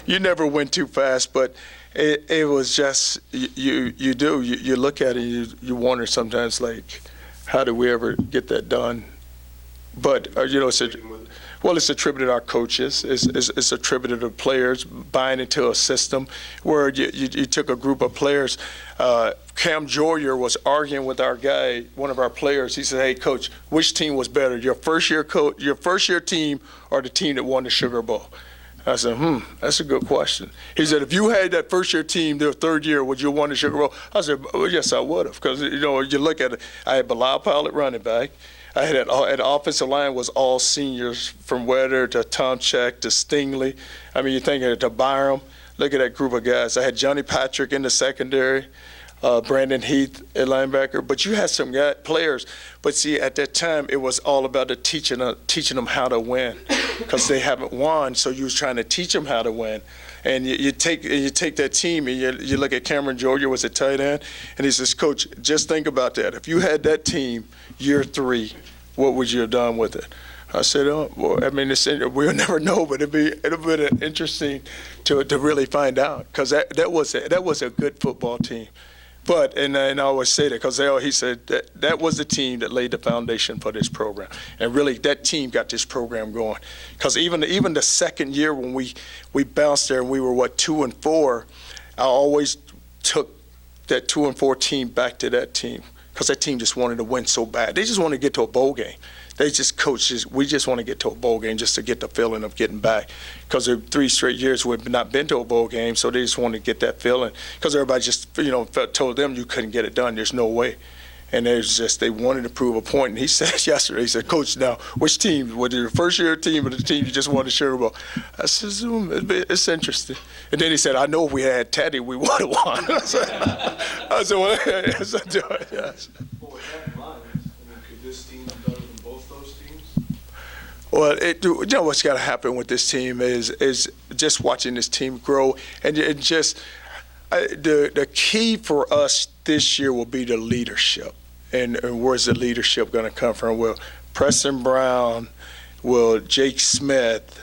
You never went too fast, but it was just you look at it and you wonder sometimes, like, how did we ever get that done? But it's attributed to our coaches. It's attributed to players buying into a system where you took a group of players. Cam Joyer was arguing with our guy, one of our players. He said, "Hey, coach, which team was better, your first year team or the team that won the Sugar Bowl?" I said, that's a good question. He said, if you had that first-year team their third year, would you have won the Sugar Bowl? I said, well, yes, I would have, because, you look at it, I had Bilal Powell at running back. I had at offensive line was all seniors, from Weather to Tomchek to Stingley. I mean, you're thinking to Byram. Look at that group of guys. I had Johnny Patrick in the secondary. Brandon Heath at linebacker, but you had some players. But see, at that time, it was all about teaching them how to win, because they haven't won. So you was trying to teach them how to win, and you take that team and you look at Cameron Georgia was a tight end, and he says, "Coach, just think about that. If you had that team year 3, what would you have done with it?" I said, "Oh, well, I mean, we'll never know, but it'll be interesting to really find out, because that was a good football team." But, and I always say that because he said that was the team that laid the foundation for this program. And really, that team got this program going. Because even the second year when we bounced there and we were, 2-4, I always took that 2-4 team back to that team, because that team just wanted to win so bad. They just wanted to get to a bowl game. They just coaches. We just want to get to a bowl game just to get the feeling of getting back, because 3 straight years we've not been to a bowl game, so they just want to get that feeling, because everybody just told them you couldn't get it done. There's no way, and they wanted to prove a point. And he said yesterday, he said, "Coach, now which team? Was it your first year team or the team you just won the Sugar Bowl?" I said, "It's interesting." And then he said, "I know if we had Teddy, we would have won." I said, "Well, yes, I do." Yes. Well, with that in mind, could this team be better than both those teams? Well, what's got to happen with this team is just watching this team grow, and just the key for us this year will be the leadership. And where's the leadership going to come from? Well, Preston Brown, will Jake Smith,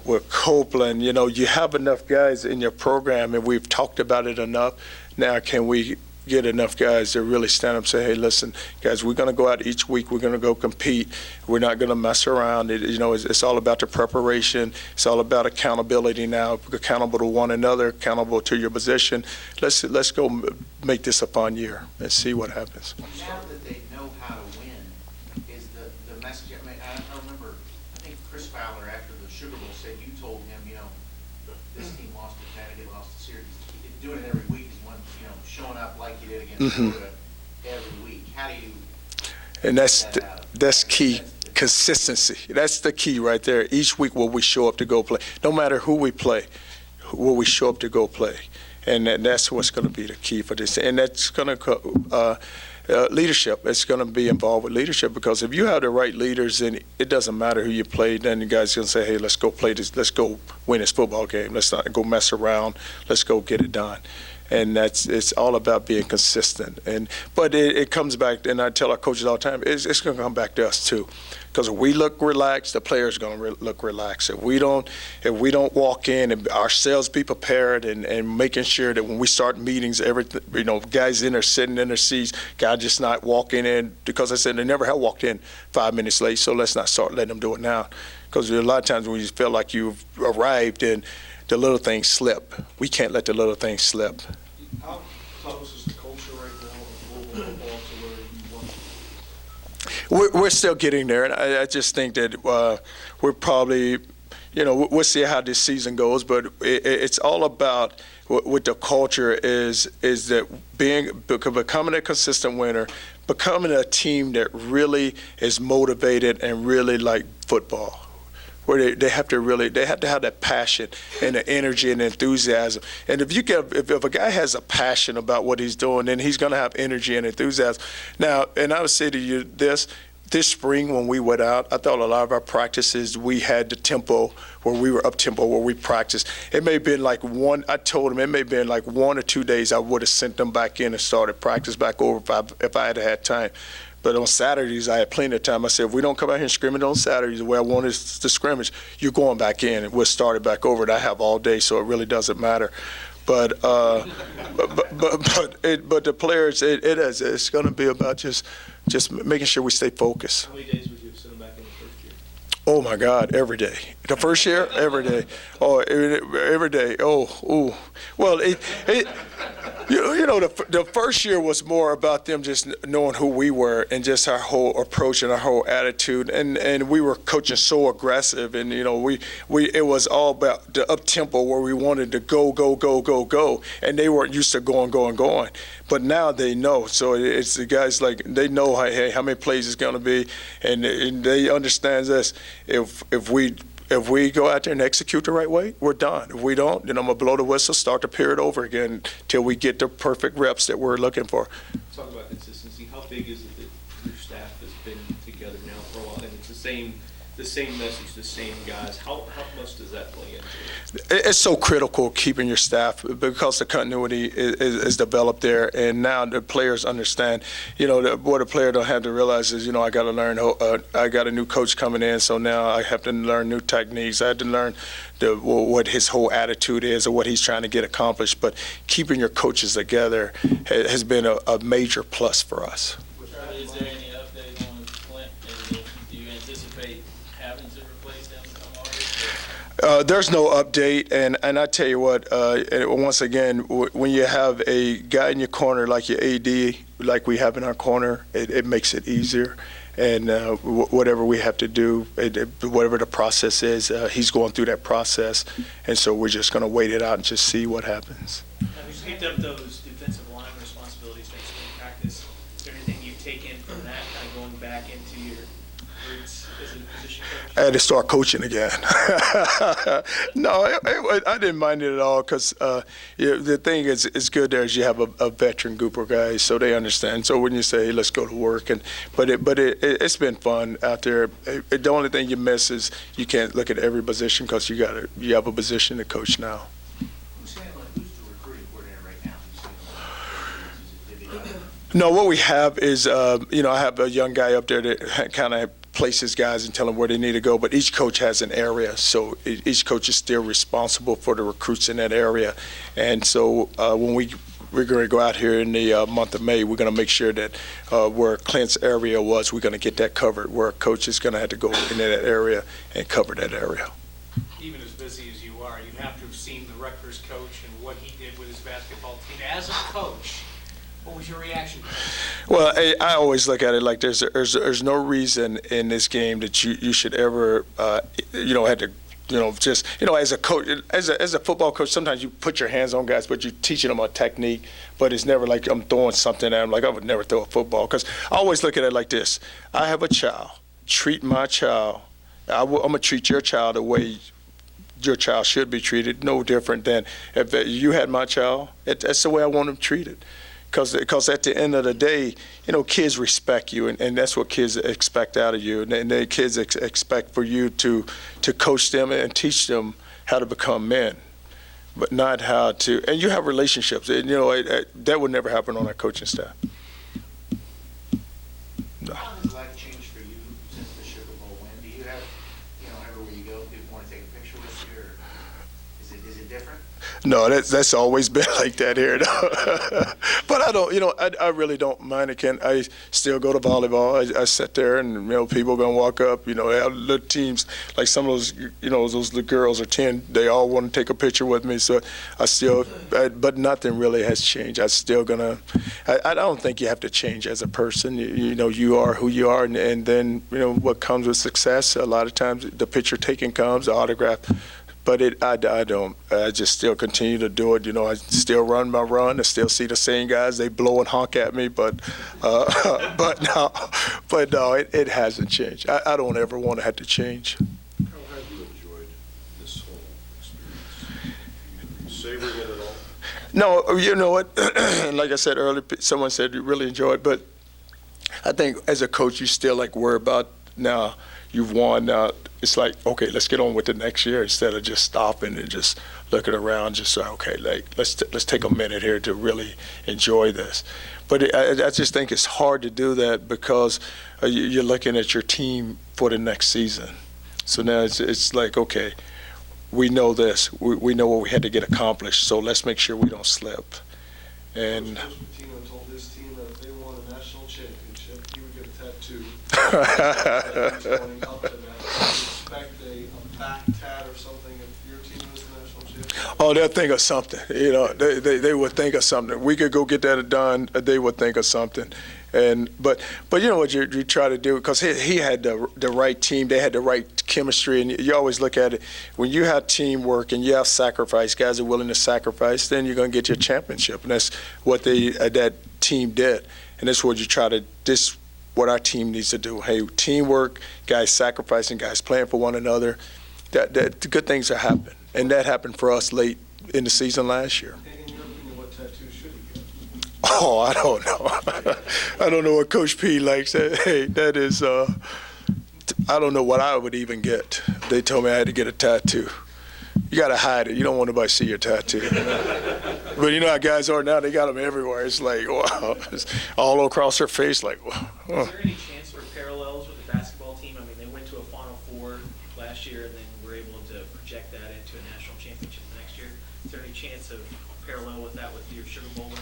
with Copeland. You have enough guys in your program, and we've talked about it enough. Now, can we get enough guys to really stand up and say, "Hey, listen, guys, we're going to go out each week. We're going to go compete. We're not going to mess around." It's all about the preparation. It's all about accountability now. Accountable to one another, accountable to your position. Let's go make this a fun year and see what happens. Now that they know how to win, is the message? I mean, I remember, I think Chris Fowler after the Sugar Bowl said you told him, this team lost to Connecticut, lost the series. Doing it every week is one, showing up like you did against Florida every week. How do you? And that's key. Consistency. That's the key right there. Each week will we show up to go play. No matter who we play, will we show up to go play. And that's what's going to be the key for this. And that's going to leadership. It's going to be involved with leadership, because if you have the right leaders, then it doesn't matter who you play. Then the guys going to say, "Hey, let's go play this. Let's go win this football game. Let's not go mess around. Let's go get it done." And it's all about being consistent. But it comes back, and I tell our coaches all the time, it's going to come back to us too. Because if we look relaxed, the players are going to look relaxed. If we don't walk in and ourselves be prepared and making sure that when we start meetings, everything, guys in there sitting in their seats, guys just not walking in, because I said they never have walked in 5 minutes late, so let's not start letting them do it now. Because a lot of times when you feel like you've arrived and the little things slip, we can't let the little things slip. How close is the culture right now of Louisville football to where you want? We're still getting there, and I just think that we're probably, we'll see how this season goes, but it's all about what the culture is that becoming a consistent winner, becoming a team that really is motivated and really like football, where they have to have that passion and the energy and the enthusiasm. And if a guy has a passion about what he's doing, then he's going to have energy and enthusiasm. Now, and I would say to you this spring when we went out, I thought a lot of our practices, we had the tempo where we were up tempo where we practiced. It may have been like I told them it may have been like 1 or 2 days I would have sent them back in and started practice back over if I had had time. But on Saturdays, I had plenty of time. I said, if we don't come out here and scrimmage on Saturdays the way I want us to scrimmage, you're going back in, and we'll start it back over. And I have all day, so it really doesn't matter. But but the players, it's going to be about just making sure we stay focused. How many days would you have sent them back in the first year? Oh my God, every day. The first year, every day. Oh, every day. Oh, ooh. Well, the first year was more about them just knowing who we were and just our whole approach and our whole attitude. And we were coaching so aggressive, and it was all about the up tempo where we wanted to go, and they weren't used to going. But now they know. So it's the guys like they know how many plays it's going to be, and they understand this. If we go out there and execute the right way, we're done. If we don't, then I'm going to blow the whistle, start the period over again till we get the perfect reps that we're looking for. Talk about consistency. How big is it that your staff has been together now for a while, and it's the same message, the same guys? How much does that play into it? It's so critical keeping your staff because the continuity is developed there, and now the players understand. What a player don't have to realize is, I got to learn. I got a new coach coming in, so now I have to learn new techniques. I had to learn what his whole attitude is or what he's trying to get accomplished. But keeping your coaches together has been a major plus for us. Is there any update on Clint? And do you anticipate having to replace him come August? There's no update, and I tell you what, once again, when you have a guy in your corner like your AD, like we have in our corner, it makes it easier. And whatever we have to do, whatever the process is, he's going through that process, and so we're just going to wait it out and just see what happens. Now, you picked up those defensive line responsibilities next week in practice. Is there anything you've taken from that, kind of going back into your roots as a position coach? I had to start coaching again. No, I didn't mind it at all because the thing is good there is you have a veteran group of guys, so they understand. So when you say, hey, let's go to work, but it's been fun out there. The only thing you miss is you can't look at every position because you have a position to coach now. Who's the recruiting coordinator right now? No, what we have is, I have a young guy up there that kind of places guys and tell them where they need to go, but each coach has an area, so each coach is still responsible for the recruits in that area. And so when we're going to go out here in the month of May, we're going to make sure that where Clint's area was, we're going to get that covered, where a coach is going to have to go into that area and cover that area. Even as busy as you are, you have to have seen the Rutgers coach and what he did with his basketball team. As a coach, what was your reaction? Well, I always look at it like there's no reason in this game that you should ever, have to, just, as a coach, as a football coach, sometimes you put your hands on guys, but you're teaching them a technique, but it's never like I'm throwing something at them. Like I would never throw a football because I always look at it like this. I have a child. Treat my child. I'm going to treat your child the way your child should be treated, no different than if you had my child. That's the way I want them treated. Because at the end of the day, kids respect you, and that's what kids expect out of you. And the kids expect for you to coach them and teach them how to become men, but not how to. And you have relationships. And, that would never happen on our coaching staff. No. How has life changed for you since the Sugar Bowl win? Do you have, everywhere you go, people want to take a picture with you, or is it different? No, that's always been like that here. But I don't, I really don't mind it, Ken. I still go to volleyball. I sit there and, people are going to walk up, little teams, like some of those, those little girls are 10, they all want to take a picture with me. So but nothing really has changed. I don't think you have to change as a person. You are who you are. And then, what comes with success, a lot of times the picture taking comes, the autograph. But I don't. I just still continue to do it. I still run my run. I still see the same guys. They blow and honk at me, but no, it hasn't changed. I don't ever want to have to change. How have you enjoyed this whole experience? Savoring it at all? No, you know what? Like I said earlier, someone said you really enjoy it, but I think as a coach, you still worry about now you've won. Now, it's like, okay, let's get on with the next year instead of just stopping and just looking around, just like, okay, like let's take a minute here to really enjoy this. But I just think it's hard to do that because you're looking at your team for the next season. So now it's like, okay, we know this. We know what we had to get accomplished, so let's make sure we don't slip. And Coach Pitino told his team that if they won a national championship, he would get a tattoo. He's going up to that. Do you expect a back tat or something if your team was the national champion? oh, they'll think of something. You know, they would think of something. We could go get that done. They would think of something. And but you know what you try to do, because he had the right team. They had the right chemistry, and you always look at it when you have teamwork and you have sacrifice. Guys are willing to sacrifice. Then you're going to get your championship, and that's what that team did. And that's what you try to. This what our team needs to do. Hey, teamwork, guys sacrificing, guys playing for one another. That good things are happening, and that happened for us late in the season last year. In your opinion, what tattoo should he get? Oh, I don't know. I don't know what Coach P likes. Hey, that is, I don't know what I would even get. They told me I had to get a tattoo. You got to hide it. You don't want nobody to see your tattoo. But you know how guys are now, they got them everywhere. It's like, wow, it's all across their face, like, wow. Is there any chance for parallels with the basketball team? I mean, they went to a Final Four last year and then were able to project that into a national championship next year. Is there any chance of parallel with that with your Sugar Bowl win?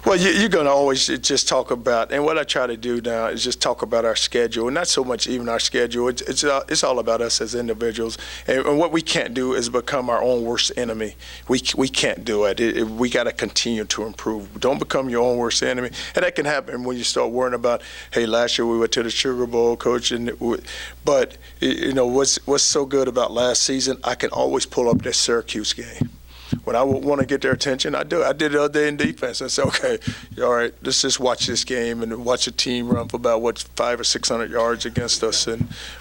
Well, you're going to always just talk about, and what I try to do now is just talk about our schedule, and not so much even our schedule. It's all about us as individuals, and what we can't do is become our own worst enemy. We can't do it. We got to continue to improve. Don't become your own worst enemy, and that can happen when you start worrying about, hey, last year we went to the Sugar Bowl, coach, but you know what's so good about last season? I can always pull up that Syracuse game. When I want to get their attention, I do. I did it the other day in defense. I said, okay, all right, let's just watch this game and watch a team run for about, 500 or 600 yards against us.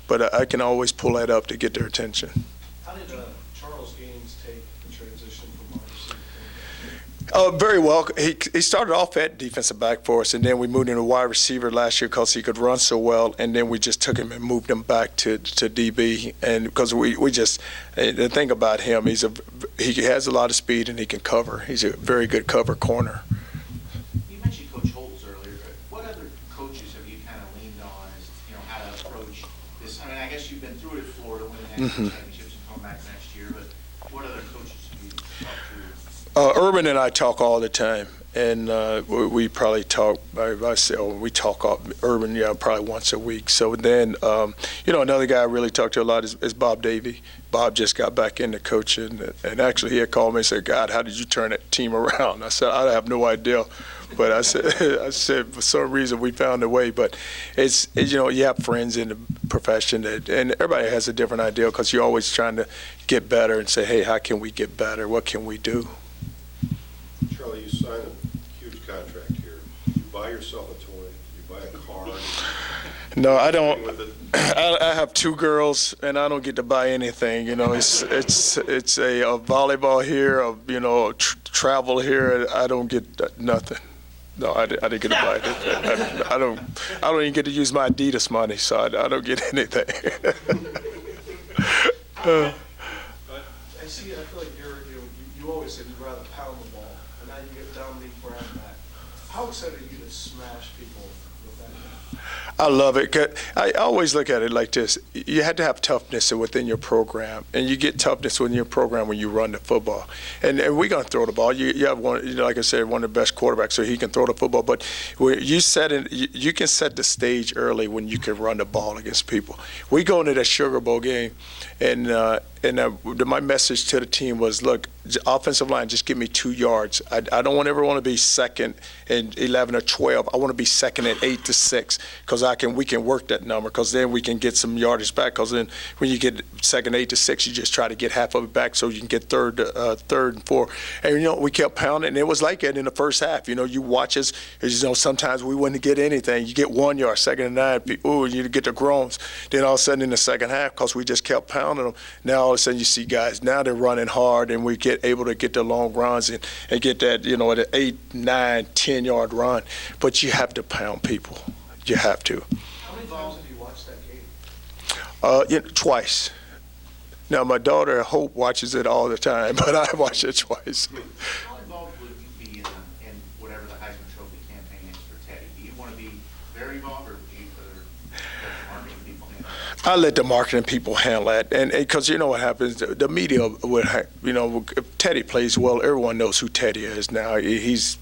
But I can always pull that up to get their attention. How did Charles Gaines take the transition from wide receiver? Very well. He started off at defensive back for us, and then we moved him to wide receiver last year because he could run so well, and then we just took him and moved him back to DB. And because we just the thing about him, he has a lot of speed and he can cover. He's a very good cover corner. You mentioned Coach Holtz earlier, but what other coaches have you kind of leaned on as, how to approach this? I mean, I guess you've been through it at Florida, winning national championships and coming back next year, but what other coaches have you talked to? Urban and I talk all the time, and we probably talk. We talk Urban, probably once a week. So then, another guy I really talk to a lot is Bob Davey. Bob just got back into coaching, and actually he had called me and said, "God, how did you turn that team around?" I said, "I have no idea." But I said for some reason we found a way. But it's you have friends in the profession and everybody has a different idea because you're always trying to get better and say, hey, how can we get better? What can we do? Charlie, you signed a huge contract here. Did you buy yourself a toy? Did you buy a car? No, I don't. With it? I have 2 girls, and I don't get to buy anything. It's a volleyball here, travel here. I don't get nothing. No, I didn't get to buy it. I don't even get to use my Adidas money, so I don't get anything. I feel like you always said you'd rather pound the ball, and now you get Dominique Brown back. How excited are you to smash people with that? I love it. 'Cause I always look at it like this. You had to have toughness within your program, and you get toughness within your program when you run the football. And we're going to throw the ball. You have one, like I said, one of the best quarterbacks, so he can throw the football. But when you can set the stage early when you can run the ball against people. We go into that Sugar Bowl game, and my message to the team was, look, offensive line, just give me 2 yards. I don't ever want to be second and 11 or 12. I want to be second and 8 to 6 because we can work that number because then we can get some yardage back. Because then when you get second 8 to 6, you just try to get half of it back so you can get third and 4. And we kept pounding, and it was like that in the first half. You watch us. Sometimes we wouldn't get anything. You get 1 yard, second and 9. You get the groans. Then all of a sudden in the second half, because we just kept pounding them. Now all of a sudden you see guys. Now they're running hard, and we get able to get the long runs and get that an 8, 9, 10-yard run. But you have to pound people. You have to. How many times have you watched that game? Twice. Now, my daughter Hope watches it all the time, but I watch it twice. How involved would you be in whatever the Heisman Trophy campaign is for Teddy? Do you want to be very involved, or would you let the marketing people handle it? I let the marketing people handle that, and because you know what happens, the media would, if Teddy plays well, everyone knows who Teddy is now. He's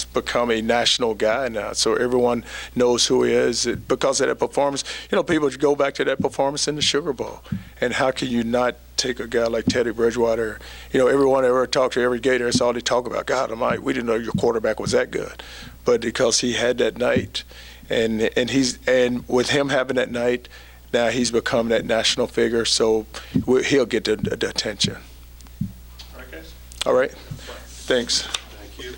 become a national guy now, so everyone knows who he is because of that performance. People go back to that performance in the Sugar Bowl, and how can you not take a guy like Teddy Bridgewater? Everyone ever talked to every Gator, that's all they talk about. God Almighty, we didn't know your quarterback was that good, but because he had that night, and with him having that night. Now he's become that national figure, so he'll get the attention. All right, guys. All right? Thanks. Thank you.